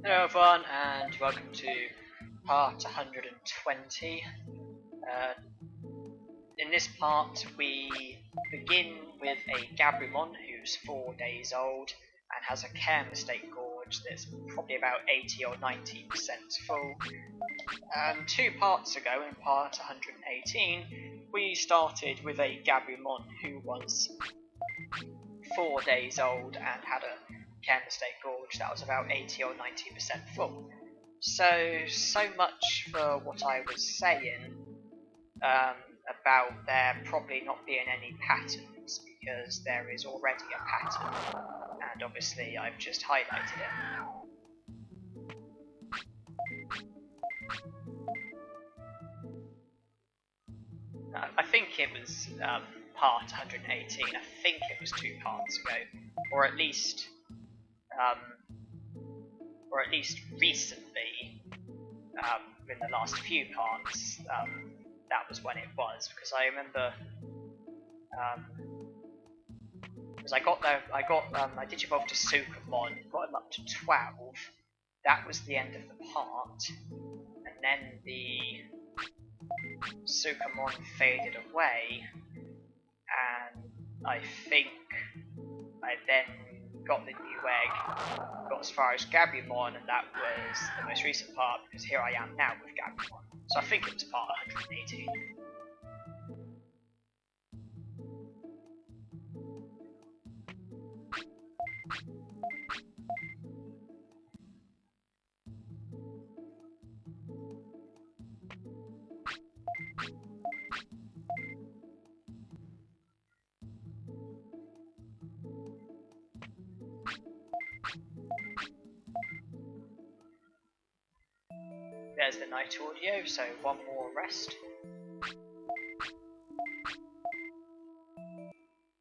Hello everyone, and welcome to part 120. In this part we begin with a Gabumon who's 4 days old and has a care mistake gorge that's probably about 80 or 90% full. And 2 parts ago, in part 118, we started with a Gabumon who was 4 days old and had a care mistake gorge that was about 80 or 90% full. So much for what I was saying about there probably not being any patterns, because there is already a pattern, and obviously I've just highlighted it. I think it was part 118, I think it was 2 parts ago, or at least recently, in the last few parts, that was when it was, because I remember, because I digivolved to Sukamon, got him up to 12, that was the end of the part, and then the Sukamon faded away, and I think I then got the new egg, got as far as Gabumon, and that was the most recent part, because here I am now with Gabumon. So I think it was part 118. There's the night audio, so one more rest.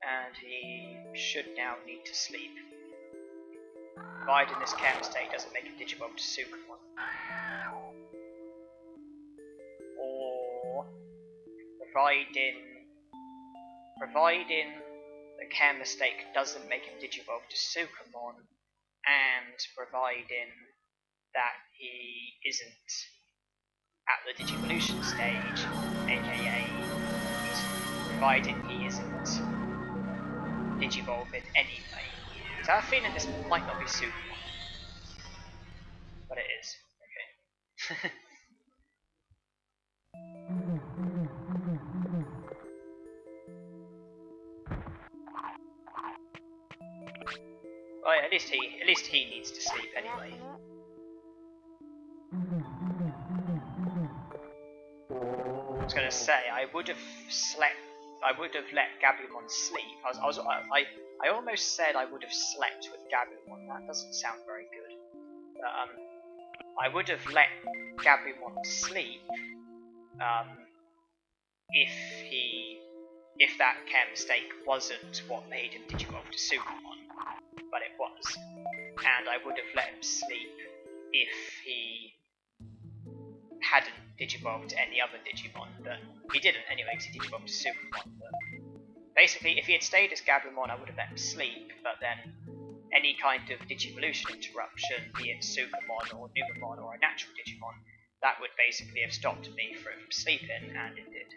And he should now need to sleep. Providing this care mistake doesn't make him digivolve to Sukamon. Or providing the care mistake doesn't make him digivolve to Sukamon, and providing that he isn't at the Digivolution stage, aka providing he isn't digivolving anyway. So I have a feeling this might not be Sukamon, but it is. Okay. Well, at least he needs to sleep anyway. I was gonna say I would have let Gabumon sleep. I almost said I would have slept with Gabumon. That doesn't sound very good. But, I would have let Gabumon sleep if that care mistake wasn't what made him digivolve to Sukamon, but it was. And I would have let him sleep if he hadn't digivolved to any other Digimon, but he didn't anyway because he digivolved to Sukamon. But basically, if he had stayed as Gabumon, I would have let him sleep, but then any kind of Digivolution interruption, be it Sukamon or Numemon or a natural Digimon, that would basically have stopped me from sleeping, and it did.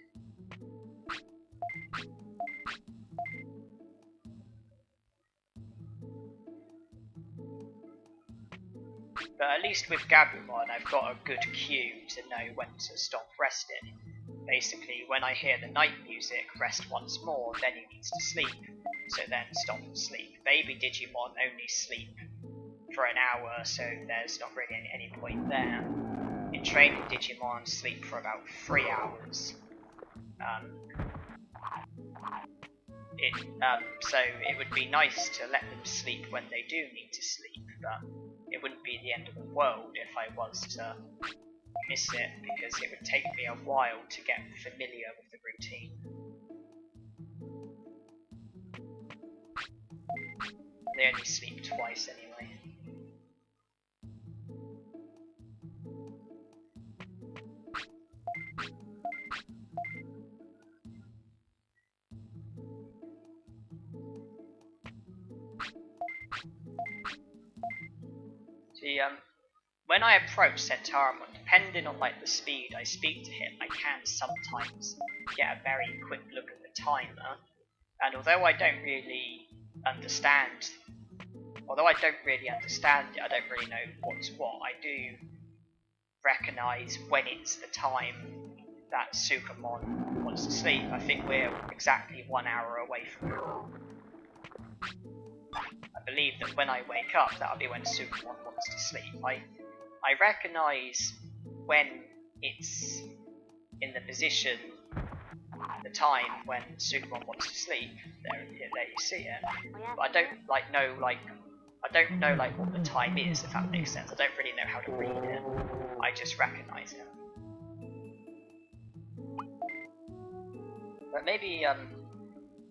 But at least with Gabumon, I've got a good cue to know when to stop resting. Basically, when I hear the night music, rest once more, then he needs to sleep, so then stop and sleep. Baby Digimon only sleep for an hour, so there's not really any point there. In training Digimon, sleep for about 3 hours. So it would be nice to let them sleep when they do need to sleep, but it wouldn't be the end of the world if I was to miss it, because it would take me a while to get familiar with the routine. They only sleep twice anyway. See, when I approach Centauromon, depending on like the speed I speak to him, I can sometimes get a very quick look at the timer. And although I don't really understand it, I don't really know what's what. I do recognise when it's the time that Sukamon wants to sleep. I think we're exactly 1 hour away from it. I believe that when I wake up, that'll be when Sukamon wants to sleep. I recognise when it's in the position, the time when Sukamon wants to sleep. There you see it. But I don't know what the time is, if that makes sense. I don't really know how to read it. I just recognise it. But maybe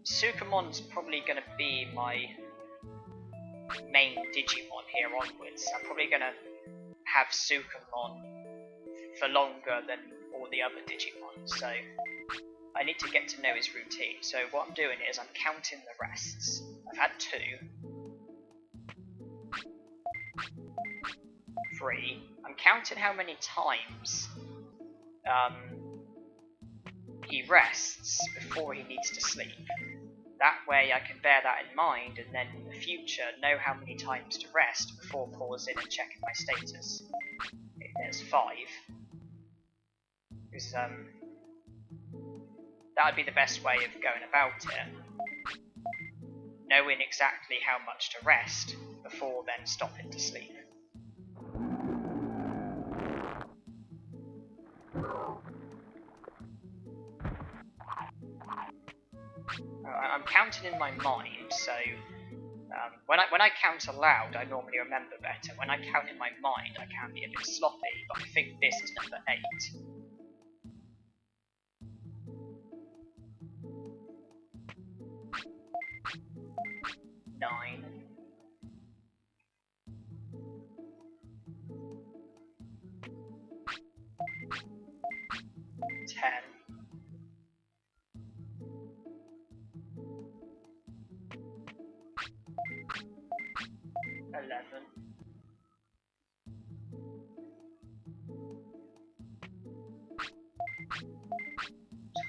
Sukamon's probably going to be my main Digimon here onwards. I'm probably going to have Sukamon for longer than all the other Digimon, so I need to get to know his routine. So what I'm doing is I'm counting the rests. I've had 2, 3. I'm counting how many times he rests before he needs to sleep. That way I can bear that in mind, and then in the future know how many times to rest before pausing and checking my status. Okay, there's 5. Because that would be the best way of going about it. Knowing exactly how much to rest before then stopping to sleep. I'm counting in my mind, so when I count aloud, I normally remember better. When I count in my mind, I can be a bit sloppy, but I think this is number 8. 9. 10. 11.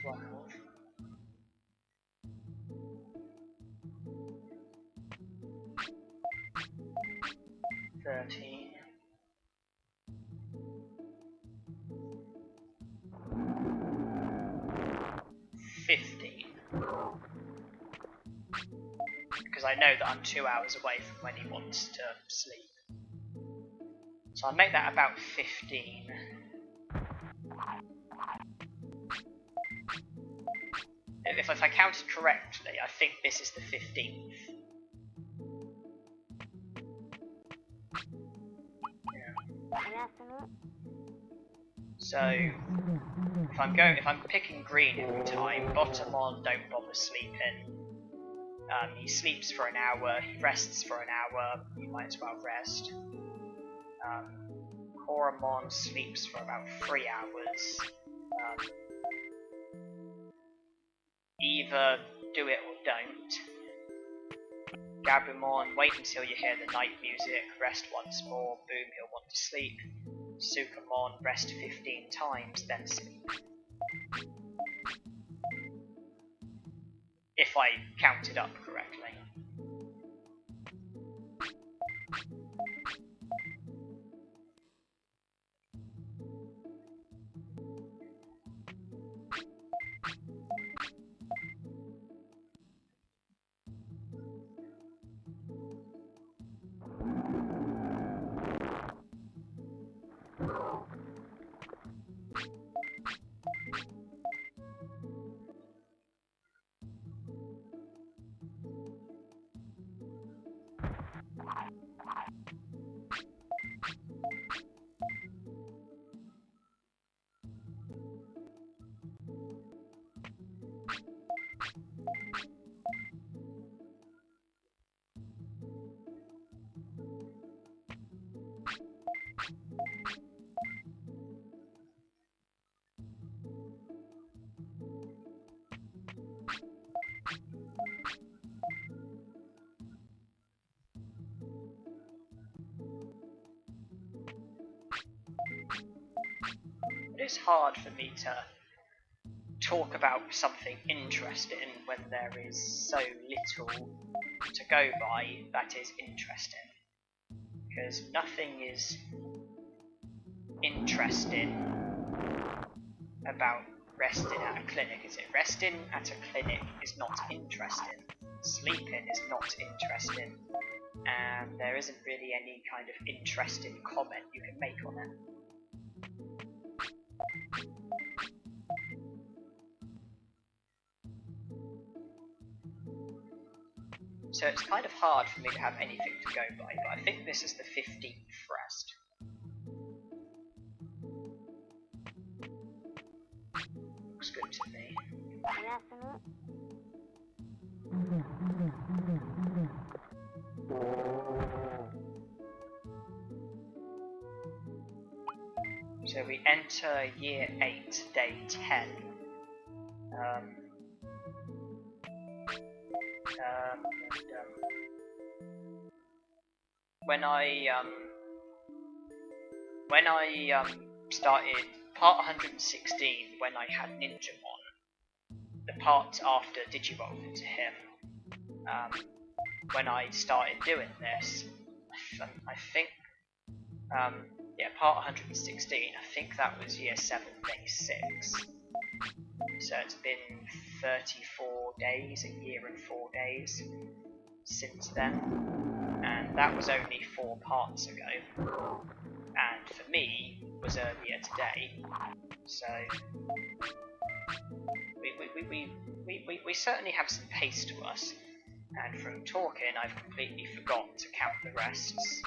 12. 13. 15. Because I know that I'm 2 hours away from when he wants to sleep. So I'll make that about 15. If I counted correctly, I think this is the 15th. Yeah. So if I'm picking green every time, Bottomon don't bother sleeping. He sleeps for an hour, he rests for an hour, you might as well rest. Koromon sleeps for about 3 hours. Either do it or don't. Gabumon, wait until you hear the night music, rest once more, boom, he'll want to sleep. Sukamon, rest 15 times, then sleep. If I counted up correctly. But it's hard for me to talk about something interesting when there is so little to go by that is interesting. Because nothing is interesting about resting at a clinic, is it? Resting at a clinic is not interesting. Sleeping is not interesting. And there isn't really any kind of interesting comment you can make on it. So it's kind of hard for me to have anything to go by, but I think this is the 15th rest. Looks good to me. So we enter year 8, day 10. When I started part 116, when I had Ninjamon, the part after Digivolve into him, when I started doing this, I think, yeah, part 116, I think that was year 7, day 6. So it's been 34 days, a year and 4 days since then, and that was only 4 parts ago, and for me, was earlier today, so we certainly have some pace to us, and from talking I've completely forgotten to count the rests.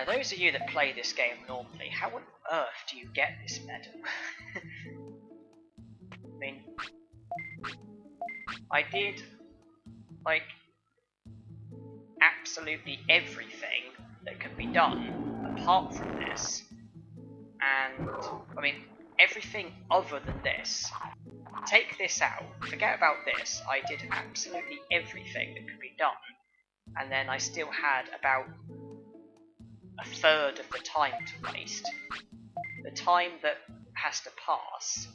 Those of you that play this game normally, how on earth do you get this medal? I mean, I did, like, absolutely everything that could be done apart from this, and, I mean, everything other than this. Take this out, forget about this, I did absolutely everything that could be done, and then I still had about a third of the time to waste. The time that has to pass,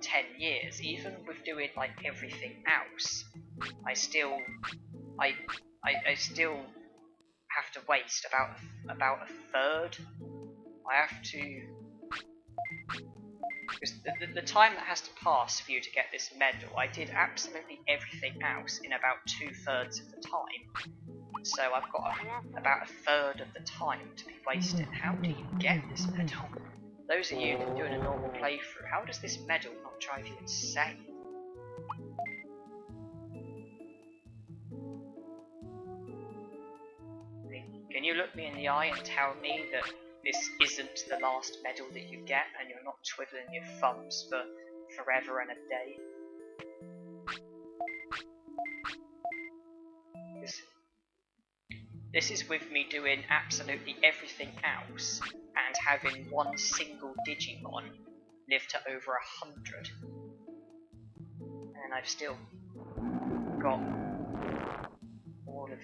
10 years, even with doing like everything else, I still have to waste about a third. I have to, because the time that has to pass for you to get this medal, I did absolutely everything else in about 2/3 of the time. So I've got about a third of the time to be wasted. How do you get this medal? Those of you that are doing a normal playthrough, how does this medal not drive you insane? Can you look me in the eye and tell me that this isn't the last medal that you get and you're not twiddling your thumbs for forever and a day? This is with me doing absolutely everything else and having one single Digimon live to over 100. And I've still got all of...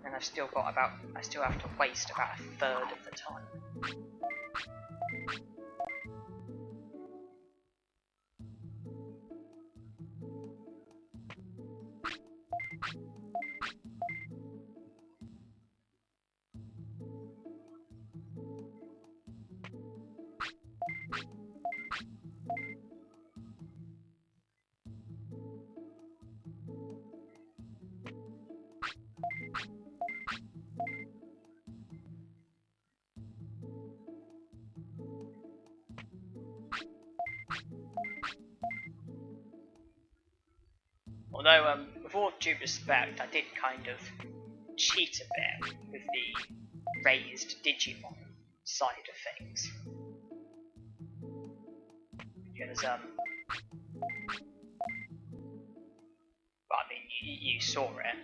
And I've still got about... I still have to waste about a third of the time. Although, with all due respect, I did kind of cheat a bit with the raised Digimon. side of things. Because, well, I mean, you saw it.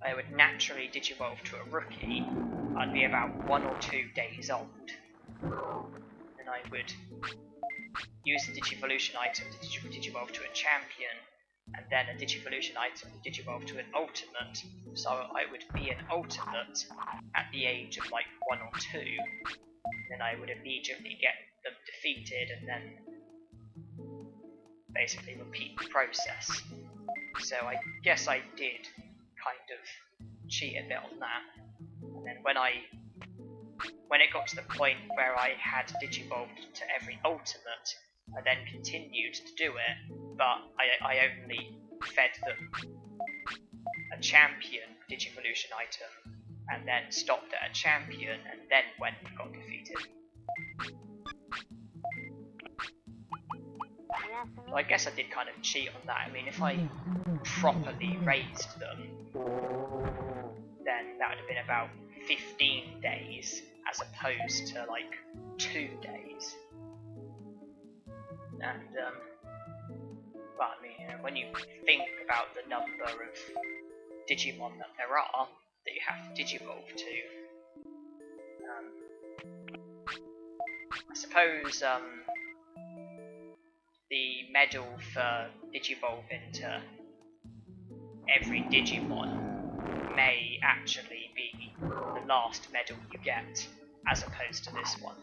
I would naturally digivolve to a rookie. I'd be about 1 or 2 days old. And I would use the Digivolution item to digivolve to a champion, and then a Digivolution item to digivolve to an ultimate. So I would be an ultimate at the age of like 1 or 2. Then I would immediately get them defeated and then basically repeat the process. So I guess I did kind of cheat a bit on that. And then when it got to the point where I had digivolved to every ultimate, I then continued to do it, but I only fed them a champion Digivolution item, and then stopped at a champion, and then went and got defeated. So I guess I did kind of cheat on that. I mean, if I properly raised them, then that would have been about 15 days, as opposed to like 2 days. And, well, I mean, when you think about the number of Digimon that there are, that you have to digivolve to, I suppose, the medal for digivolving to every Digimon may actually be the last medal you get, as opposed to this one.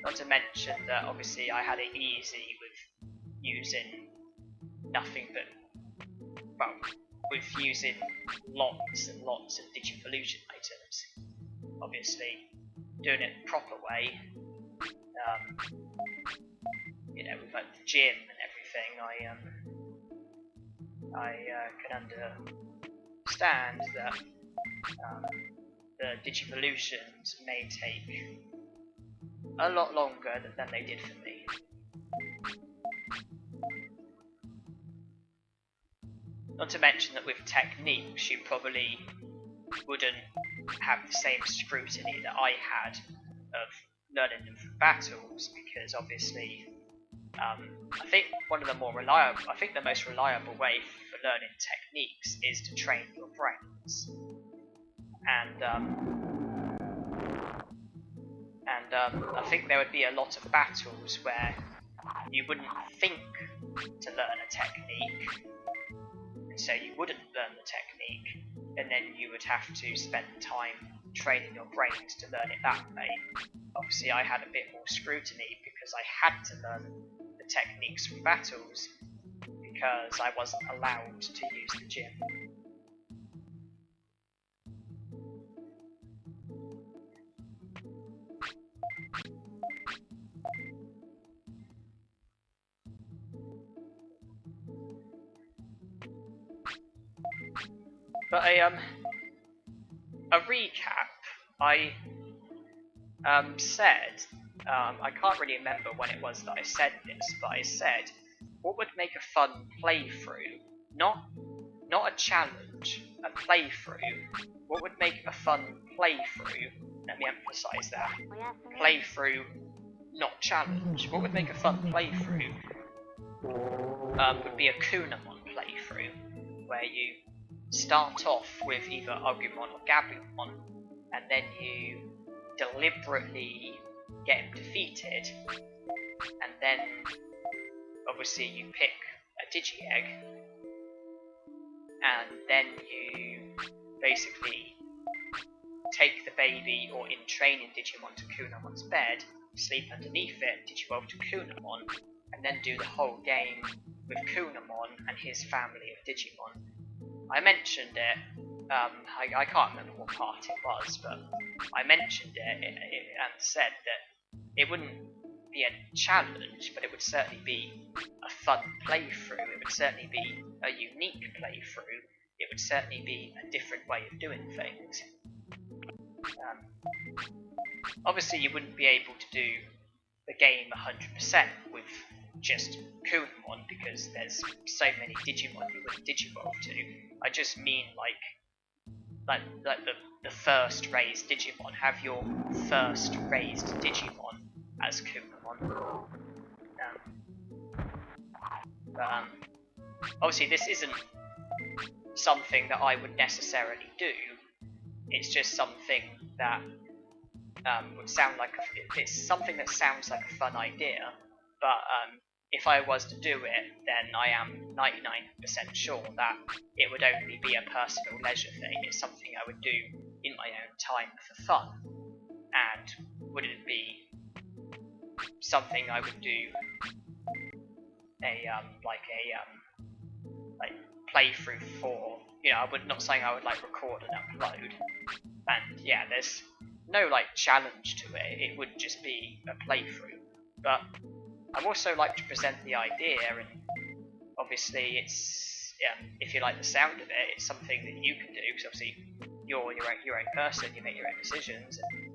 Not to mention that obviously I had it easy with using nothing but, well, with using lots and lots of Digivolution items. Obviously, doing it the proper way, you know, with like the gym and everything, I can understand that the Digivolutions may take a lot longer than they did for me. Not to mention that with techniques you probably wouldn't have the same scrutiny that I had of learning them from battles, because obviously I think the most reliable way for learning techniques is to train your brains. And I think there would be a lot of battles where you wouldn't think to learn a technique, and so you wouldn't learn the technique, and then you would have to spend time training your brains to learn it that way. Obviously I had a bit more scrutiny because I had to learn the techniques from battles, because I wasn't allowed to use the gym. But a recap, I said, I can't really remember when it was that I said this, but I said, what would make a fun playthrough? Not a challenge, a playthrough. What would make a fun playthrough? Let me emphasise that. Playthrough, not challenge. What would make a fun playthrough? Would be a Kunamon playthrough, where you start off with either Agumon or Gabumon, and then you deliberately get him defeated, and then obviously you pick a Digi-Egg, and then you basically take the baby, or in training Digimon, to Kunamon's bed, sleep underneath it, digivolve to Kunamon, and then do the whole game with Kunamon and his family of Digimon. I mentioned it, I can't remember what part it was, but I mentioned it and said that it wouldn't be a challenge, but it would certainly be a fun playthrough, it would certainly be a unique playthrough, it would certainly be a different way of doing things. Obviously you wouldn't be able to do the game 100% with just Kunamon, because there's so many Digimon you wouldn't digivolve to. I just mean like like the first raised Digimon. Have your first raised Digimon as Kunamon. Obviously this isn't something that I would necessarily do. It's just something that would sound like it's something that sounds like a fun idea. But if I was to do it, then I am 99% sure that it would only be a personal leisure thing. It's something I would do in my own time for fun, and wouldn't be something I would do like playthrough for. You know, not saying I would like record and upload. And yeah, there's no like challenge to it. It would just be a playthrough. But I also like to present the idea, and obviously it's if you like the sound of it, it's something that you can do. Because obviously you're your own person, you make your own decisions. And,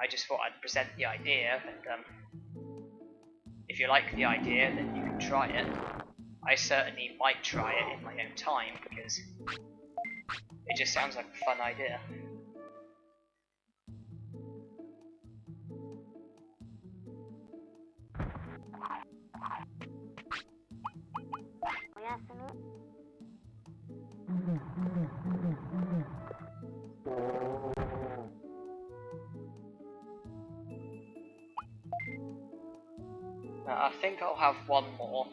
I just thought I'd present the idea, and if you like the idea, then you can try it. I certainly might try it in my own time because it just sounds like a fun idea. I think I'll have one more.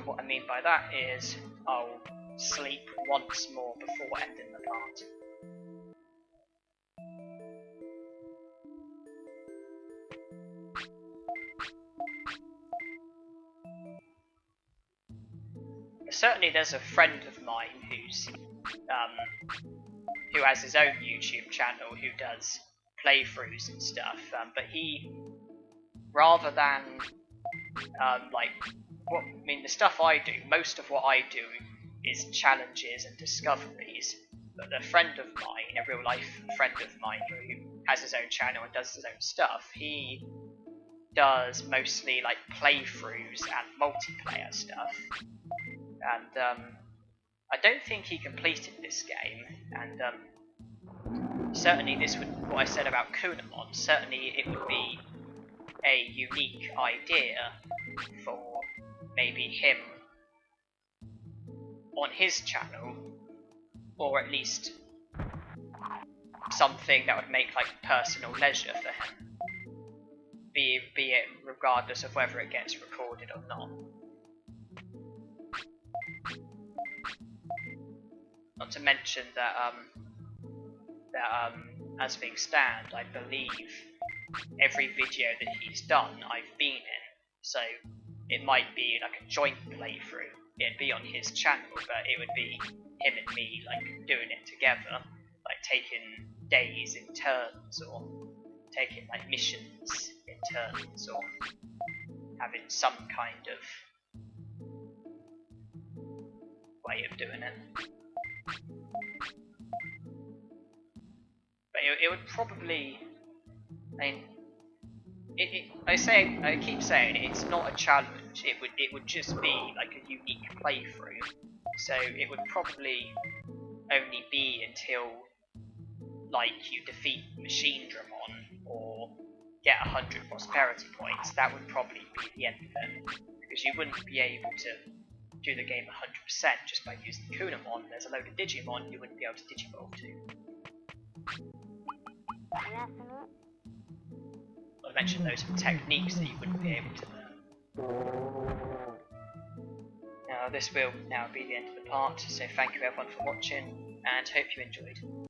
What I mean by that is I'll sleep once more before ending the part. Certainly there's a friend of mine who has his own YouTube channel who does playthroughs and stuff, but he, rather than the stuff I do, most of what I do is challenges and discoveries, but a friend of mine, a real life friend of mine who has his own channel and does his own stuff, he does mostly like playthroughs and multiplayer stuff. And I don't think he completed this game, and certainly this would, what I said about Kunamon, certainly it would be a unique idea for maybe him on his channel, or at least something that would make like personal leisure for him, be it regardless of whether it gets recorded or not. Not to mention that as things stand, I believe every video that he's done I've been in, so it might be like a joint playthrough. It'd be on his channel, but it would be him and me like doing it together, like taking days in turns, or taking like missions in turns, or having some kind of way of doing it. But it would probably, I mean, I keep saying it's not a challenge. It would just be like a unique playthrough. So it would probably only be until like you defeat Monzaemon or get 100 prosperity points. That would probably be the end of it, because you wouldn't be able to do the game 100% just by using Kunamon. There's a load of Digimon you wouldn't be able to Digivolve to. I mentioned those techniques that you wouldn't be able to learn. Now this will now be the end of the part, so thank you everyone for watching, and hope you enjoyed.